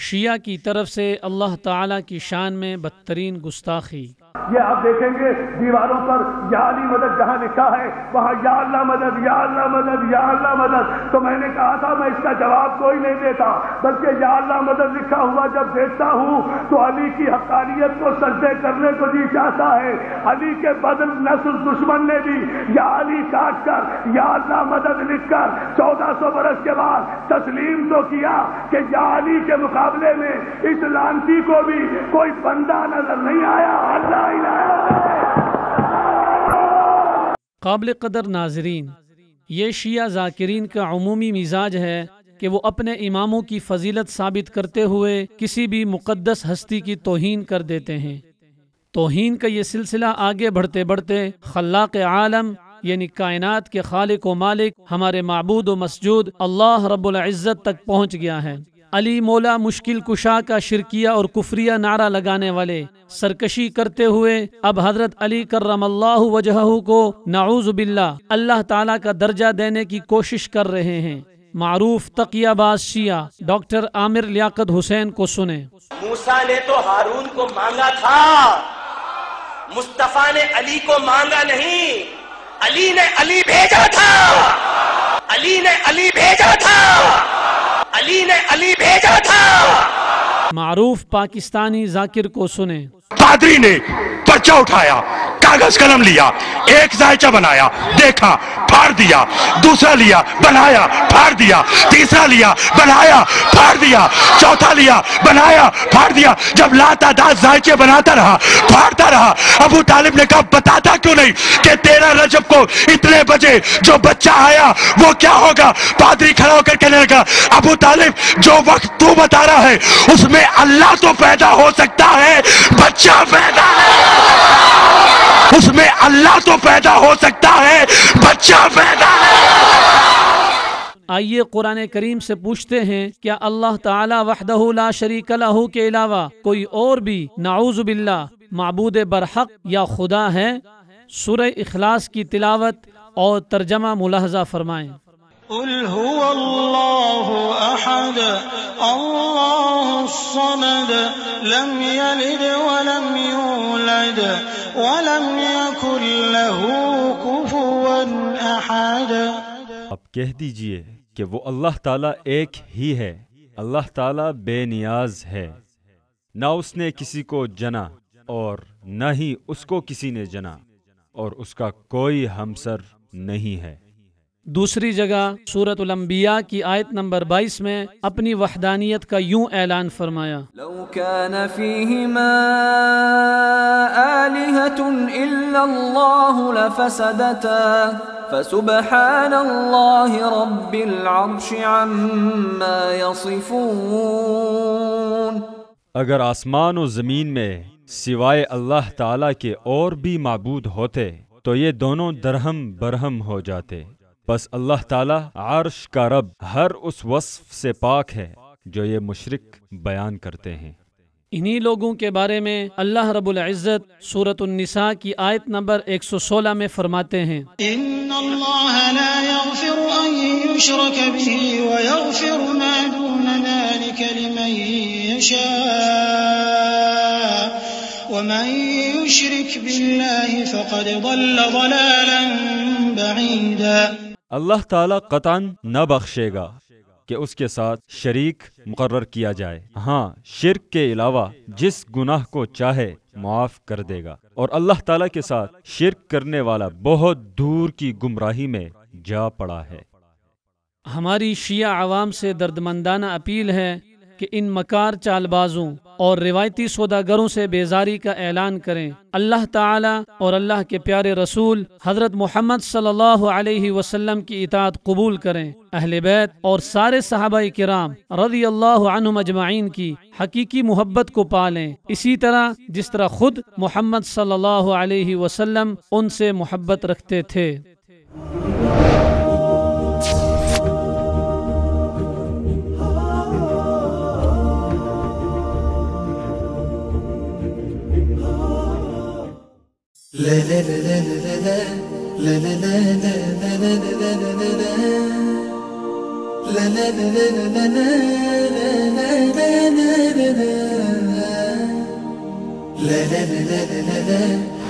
شیعہ کی طرف سے اللہ تعالیٰ کی شان میں بدترین گستاخی۔ یہ آپ دیکھیں گے دیواروں پر یا علی مدد جہاں لکھا ہے وہاں یا اللہ مدد یا اللہ مدد یا اللہ مدد، تو میں نے کہا تھا میں اس کا جواب کوئی نہیں دیتا، بلکہ یا اللہ مدد لکھا ہوا جب دیکھتا ہوں تو علی کی حقانیت کو سجدے کرنے کو جی چاہتا ہے۔ علی کے بدل نسل دشمن نے بھی یا علی کاٹ کر یا اللہ مدد لکھ کر 1400 برس کے بعد تسلیم تو کیا کہ یا علی کے مقابلے میں اس لعنتی کو بھی کوئی بندہ نظر نہیں آیا۔ اللہ قابل قدر ناظرین، یہ شیعہ ذاکرین کا عمومی مزاج ہے کہ وہ اپنے اماموں کی فضیلت ثابت کرتے ہوئے کسی بھی مقدس ہستی کی توہین کر دیتے ہیں۔ توہین کا یہ سلسلہ آگے بڑھتے بڑھتے خلاق عالم یعنی کائنات کے خالق و مالک ہمارے معبود و مسجود اللہ رب العزت تک پہنچ گیا ہے۔ علی مولا مشکل کشا کا شرکیہ اور کفریہ نعرہ لگانے والے سرکشی کرتے ہوئے اب حضرت علی کرم اللہ وجہہ کو نعوذ باللہ اللہ تعالیٰ کا درجہ دینے کی کوشش کر رہے ہیں۔ معروف تقیہ باز شیعہ ڈاکٹر عامر لیاقت حسین کو سنیں۔ موسیٰ نے تو ہارون کو مانگا تھا، مصطفیٰ نے علی کو مانگا نہیں، علی نے علی بھیجا تھا، علی نے علی بھیجا تھا، علی نے علی بھیجا تھا۔ معروف پاکستانی ذاکر کو سنیں۔ پادری نے پرچہ اٹھایا، کاغذ قلم لیا، ایک ذائچہ بنایا، دیکھا، پھاڑ دیا، دوسرا لیا، بنایا، پھاڑ دیا، تیسرا لیا، بنایا، پھاڑ دیا، چوتھا لیا، بنایا، پھاڑ دیا۔ جب لاتعداد ذائچے بناتا رہا، پھاڑتا رہا، ابو طالب نے کہا بتاتا کیوں نہیں کہ 13 رجب کو اتنے بجے جو بچہ آیا وہ کیا ہوگا؟ پادری کھڑا ہو کر کہنے لگا ابو طالب جو وقت تو بتا رہا ہے اس میں اللہ تو پیدا ہو سکتا ہے، بچہ پیدا ہے، اس میں اللہ تو پیدا ہو سکتا ہے، بچہ پیدا ہے۔ آئیے قرآن کریم سے پوچھتے ہیں کیا اللہ تعالی وحدہ لا شریک لہ کے علاوہ کوئی اور بھی نعوذ باللہ معبود برحق یا خدا ہے؟ سورہ اخلاص کی تلاوت اور ترجمہ ملاحظہ فرمائیں۔ قل هو اللہ احد اللہ الصمد لم یلد ولم یولد ولم یکن له کفوا احد۔ اب کہہ دیجئے کہ وہ اللہ تعالیٰ ایک ہی ہے، اللہ تعالیٰ بے نیاز ہے، نہ اس نے کسی کو جنا اور نہ ہی اس کو کسی نے جنا، اور اس کا کوئی ہمسر نہیں ہے۔ دوسری جگہ سورۃ الانبیاء کی آیت نمبر 22 میں اپنی وحدانیت کا یوں اعلان فرمایا، لو كان فيهما آلهة إلا الله لفسدتا فسبحان الله رب العرش عما يصفون۔ اگر آسمان و زمین میں سوائے اللہ تعالیٰ کے اور بھی معبود ہوتے تو یہ دونوں درہم برہم ہو جاتے، بس اللہ تعالیٰ عرش کا رب ہر اس وصف سے پاک ہے جو یہ مشرک بیان کرتے ہیں۔ انہی لوگوں کے بارے میں اللہ رب العزت سورۃ النساء کی آیت نمبر 116 میں فرماتے ہیں، ان اللہ لا یغفر ان یشرک به ویغفر ما دون ذلك لمن یشاء ومن یشرک باللہ فقد ضل ضلالا بعیدا۔ اللہ تعالیٰ قطعاً نہ بخشے گا کہ اس کے ساتھ شریک مقرر کیا جائے، ہاں شرک کے علاوہ جس گناہ کو چاہے معاف کر دے گا، اور اللہ تعالیٰ کے ساتھ شرک کرنے والا بہت دور کی گمراہی میں جا پڑا ہے۔ ہماری شیعہ عوام سے دردمندانہ اپیل ہے کہ ان مکار چال بازوں اور روایتی سوداگروں سے بیزاری کا اعلان کریں، اللہ تعالی اور اللہ کے پیارے رسول حضرت محمد صلی اللہ علیہ وسلم کی اطاعت قبول کریں، اہل بیت اور سارے صحابہ کرام رضی اللہ عنہم اجمعین کی حقیقی محبت کو پالیں، اسی طرح جس طرح خود محمد صلی اللہ علیہ وسلم ان سے محبت رکھتے تھے۔ لا لا لا لا لا لا لا